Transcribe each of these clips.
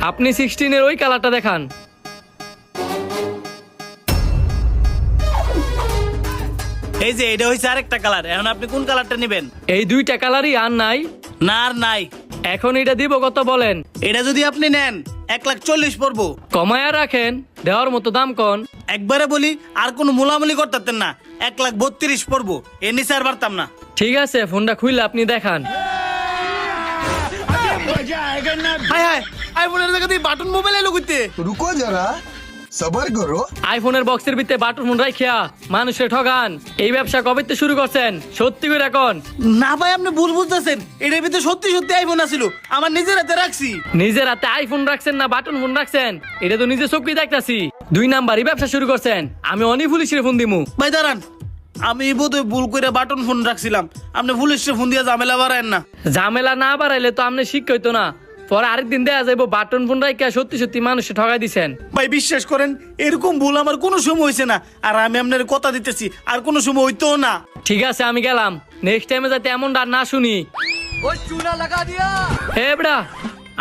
আপনি 16 এর ওই কালারটা দেখান। এই যে এটা হইছে আরেকটা কালার, এখন আপনি কোন কালারটা নেবেন? এই দুইটা কালারই আর নাই? না আর নাই। এখন এটা দিব কত বলেন? এটা যদি আপনি নেন 1,40,000 পড়বো। কমায়া রাখেন, দেওয়ার মতো দাম কন। একবারে বলি আর কোনো মুলামুলি করতেন না, 1,32,000 পড়বো, এর নিচে আর পারতাম না। ঠিক আছে, ফোনটা খুললে আপনি দেখান। হাই হাই, আইফোনের জায়গা দিয়ে বাটন মোবাইল এলো কইতে। रुको जरा सबर करो। আইফোনের বক্সের ভিতরে বাটন ফোন রাখিয়া মানুষের ঠগান, এই ব্যবসা কবে থেকে শুরু করছেন? সত্যি করে এখন? না ভাই, আপনি ভুল বুঝতেছেন, এটার ভিতরে সত্যি সত্যি আইফোন আছিল, আমার নিজের হাতে রাখছি। নিজের হাতে আইফোন রাখছেন না বাটন ফোন রাখছেন? এটা তো নিজে চোখে দেখতাছি। 2 নাম্বারই ব্যবসা শুরু করছেন। আমি অনি পুলিশের ফোন দিমু। ভাই দাঁড়ান, আমি বোধহয় ভুল করে বাটন ফোন রাখছিলাম, আপনি পুলিশের ফোন দিয়ে ঝামেলা বাড়ায়েন না। ঝামেলা না বাড়াইলে তো আপনি শিক্ষা হইতো না। পরে আরেকদিন দেয়া যাইব বাটন ফোন রাখিয়া সত্যি সত্যি মানুষে ঠগাই দিছেন। ভাই বিশ্বাস করেন, এরকম ভুল আমার কোনো সময় হয়েছে না, আর আমি আপনার কথা দিতেছি আর কোনো সময় হইতো না। ঠিক আছে, আমি গেলাম। নেক্সট টাইমে যাতে এমন আর না শুনি। হে বড়া,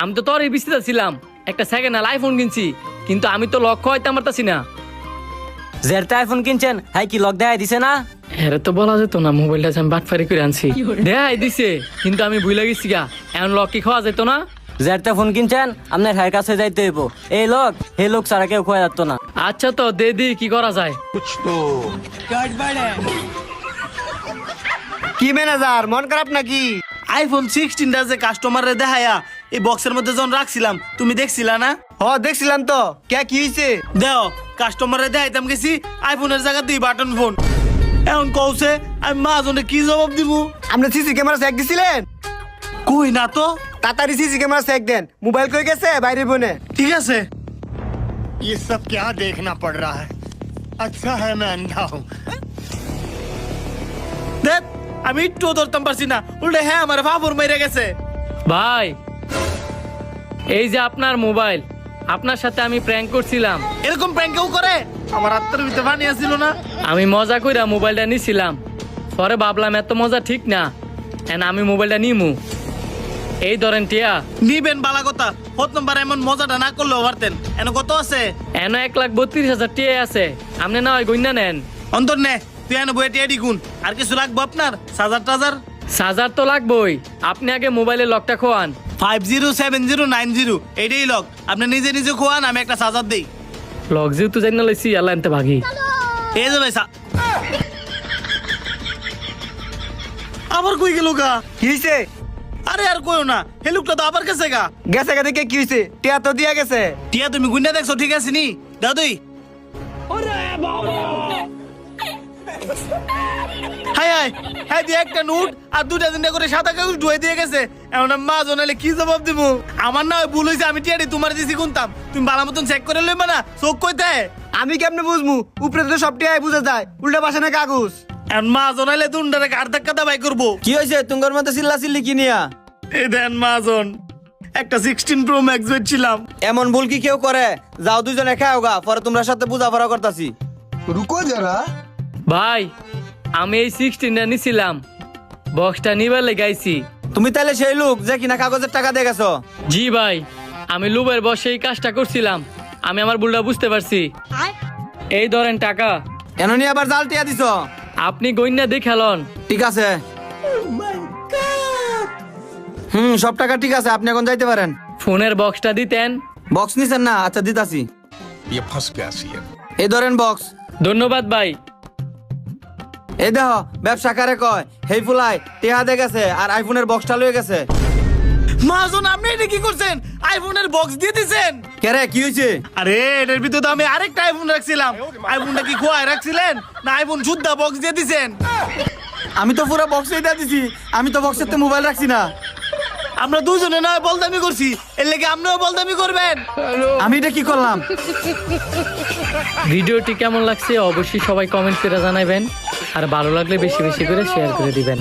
আমি তো তোর এই বিস্তার ছিলাম, একটা সেকেন্ড হ্যান্ড আইফোন কিনছি, কিন্তু আমি তো লক্ষ্য হইতে পারতাছি না। যেটা আইফোন কিনছেন হাই কি লক দেখাই দিছে না? এরা তো বলা যেত না, মোবাইলটা আমি বাটফারি করে আনছি। দেখাই দিছে, কিন্তু আমি ভুলে গেছি গা। এখন লক কি খাওয়া যেত না? যেটা ফোন কিনছেন আপনার হাই কাছে যাইতে হইব। এই লোক হে লোক ছাড়া কেউ খোয়া যেত না। আচ্ছা তো দে দি, কি করা যায়? কি ম্যানেজার, মন খারাপ নাকি? আইফোন 16টা যে কাস্টমারে দেখায়া এই বক্সের মধ্যে যখন রাখছিলাম, তুমি দেখছিলা না? হ দেখছিলাম তো, কে কি হইছে? দেও, কাস্টমারে দেখাইতাম গেছি আইফোনের জায়গা দিয়ে বাটন ফোন। এখন কৌছে আমি মাঝনে কি জবাব দিব? আপনি সিসি ক্যামেরা চেক দিছিলেন? কই না তো। তাড়াতাড়ি সিসি ক্যামেরা চেক দেন, মোবাইল কই গেছে বাইরে বনে। ঠিক আছে। ये सब क्या देखना पड़ रहा है? अच्छा है मैं अंधा हूँ। দেখ, আমি একটু ধরতাম পারছি না, উল্টে হ্যাঁ আমার ফাফর মেরে গেছে। ভাই, এই যে আপনার মোবাইল, আপনার সাথে আমি প্র্যাঙ্ক করছিলাম। এরকম প্র্যাঙ্ক কেউ করে? আমার আত্মার ভিতরে পানি আসছিল না। আমি মজা কইরা মোবাইলটা নিছিলাম, পরে ভাবলাম এত মজা ঠিক না, এন আমি মোবাইলটা নিমু। এই ধরেন টিয়া। নিবেন বালা কথা, হত নম্বর এমন মজাটা না করলেও পারতেন। এন কত আছে? এন 1,32,000 টিয়া আছে, আপনি না হয় গইনা নেন। অন্তর নে, তুই এনে বইয়ে টিয়া গুণ। আর কিছু লাগবো আপনার? সাজার টাজার? সাজার তো লাগবই, আপনি আগে মোবাইলের লকটা খোয়ান। 507090 এইটাই লক। আপনি নিজে নিজে খোয়ান, আমি একটা সাজার দেই। লক যেহেতু জানি না লইছি, আল্লাহ এনতে ভাগি। এই যে ভাই আবার কই গেল গা? কি হইছে? আরে আর কইও না, হে লোকটা তো আবার গেছে গা। গেছে গা দেখে কি হইছে? টিয়া তো দিয়া গেছে। টিয়া তুমি গুন্ডা দেখছো, ঠিক আছে নি? দাও তুই। হাই হাই হাই, দিয়ে একটা নোট আর 2টা করে সাদা কাগজ ধুয়ে দিয়ে গেছে। এখন মা জানালে কি জবাব দিব? আমার না হয় ভুল হয়েছে, আমি টিয়াটি তোমার দিছি গুনতাম, তুমি ভালো মতন চেক করে লইবা না? চোখ কইতে আমি কেমনে বুঝমু? উপরে তো সব টিয়াই বুঝা যায়, উল্টা পাশে না কাগজ। এখন মা জানালে দুন্ডারে কার ধাক্কা দাবাই করবো। কি হয়েছে তুঙ্গর মতো চিল্লা চিল্লি কি নিয়া? এই দেন মাজন, একটা 16 প্রো ম্যাক্স বেচছিলাম। এমন ভুল কি কেউ করে? যাও দুজনে খাও গা, পরে তোমরা সাথে বুঝাপড়া করতাছি। रुको जरा। ভাই, আমি এই 16টা নিছিলাম, বক্সটা নিবার লেগাইছি। তুমি তাহলে সেই লোক যে কিনা কাগজের টাকা দিয়ে গেছো? জি ভাই, আমি লুবের বসে এই কাজটা করছিলাম, আমি আমার ভুলটা বুঝতে পারছি। এই ধরেন টাকা, এন নিয়ে আবার জাল টিয়া দিছ? আপনি গইনা দেখেলন। ঠিক আছে। সব টাকা ঠিক আছে, আপনি এখন যাইতে পারেন। ফোনের বক্সটা দিতেন। বক্স নিছেন না? আচ্ছা দিতাছি। ये फंस गया सी है। এই ধরেন বক্স। ধন্যবাদ ভাই। এই দেহ, ব্যবসা কারে কয়? হেই ফুলাই টেহা দে গেছে আর আইফোনের বক্সটা লয়ে গেছে। মাজন, আপনি এটা কি করছেন? আইফোনের বক্স দিয়ে দিছেন? কেরে কি হয়েছে? আরে এটার ভিতরে তো আমি আরেকটা আইফোন রাখছিলাম। আইফোনটা কি খোয়ায় রাখছিলেন না আইফোন শুদ্ধা বক্স দিয়ে দিছেন? আমি তো পুরো বক্সই দিয়ে দিছি, আমি তো বক্সের তো মোবাইল রাখছি না। আমরা দুজনে নয় বলদামি করছি, এর লেগে আপনিও বলদামি করবেন? আমি এটা কি করলাম? ভিডিওটি কেমন লাগছে অবশ্যই সবাই কমেন্ট করে জানাবেন, আর ভালো লাগলে বেশি বেশি করে শেয়ার করে দিবেন।